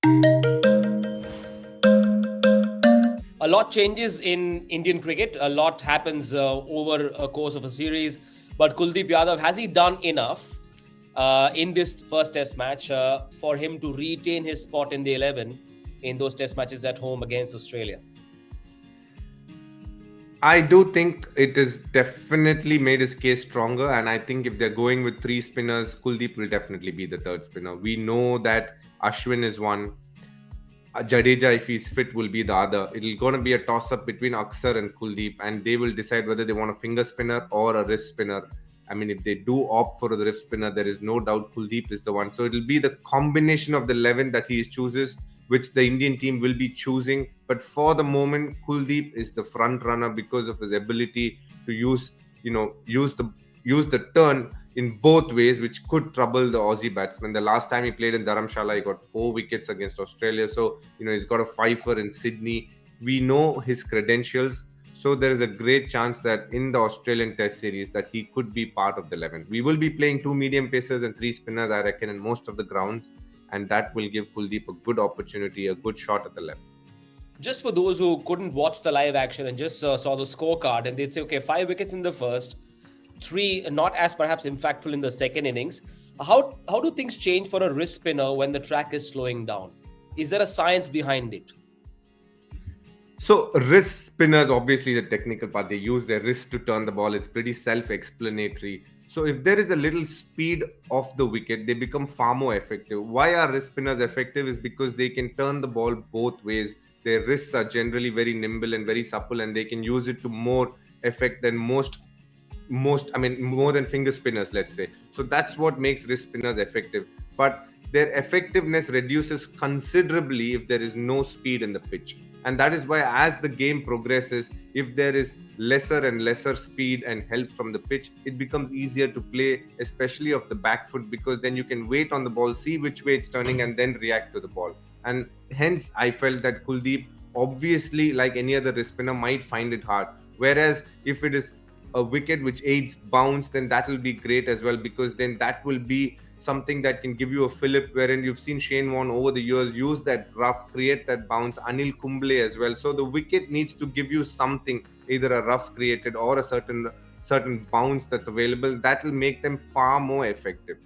A lot changes in Indian cricket. A lot happens over a course of a series. But Kuldeep Yadav, has he done enough in this first test match for him to retain his spot in the 11 in those test matches at home against Australia? I do think it has definitely made his case stronger. And I think if they're going with three spinners, Kuldeep will definitely be the third spinner. We know that Ashwin is one. Jadeja, if he's fit, will be the other. It'll gonna be a toss-up between Aksar and Kuldeep, and they will decide whether they want a finger spinner or a wrist spinner. I mean, if they do opt for the wrist spinner, there is no doubt Kuldeep is the one. So it'll be the combination of the 11 that he chooses, which the Indian team will be choosing. But for the moment, Kuldeep is the front runner because of his ability to use the turn in both ways, which could trouble the Aussie batsman. The last time he played in Dharamshala, he got 4 wickets against Australia. So, he's got a fifer in Sydney. We know his credentials. So there is a great chance that in the Australian Test series that he could be part of the 11. We will be playing 2 medium pacers and 3 spinners, I reckon, in most of the grounds. And that will give Kuldeep a good opportunity, a good shot at the left. Just for those who couldn't watch the live action and just saw the scorecard, and they'd say, okay, 5 wickets in the first, 3 not as perhaps impactful in the second innings. How do things change for a wrist spinner when the track is slowing down? Is there a science behind it? So wrist spinners, obviously the technical part, they use their wrist to turn the ball. It's pretty self-explanatory. So if there is a little speed off the wicket, they become far more effective. Why are wrist spinners effective is because they can turn the ball both ways. Their wrists are generally very nimble and very supple, and they can use it to more effect than more than finger spinners, let's say. So that's what makes wrist spinners effective. But their effectiveness reduces considerably if there is no speed in the pitch. And that is why, as the game progresses, if there is lesser and lesser speed and help from the pitch, it becomes easier to play, especially off the back foot, because then you can wait on the ball, see which way it's turning, and then react to the ball. And hence, I felt that Kuldeep, obviously, like any other wrist spinner, might find it hard. Whereas if it is a wicket which aids bounce, then that will be great as well, because then that will be something that can give you a fillip, wherein you've seen Shane Warne over the years use that rough, create that bounce, Anil Kumble as well. So the wicket needs to give you something, either a rough created or a certain bounce that's available. That will make them far more effective.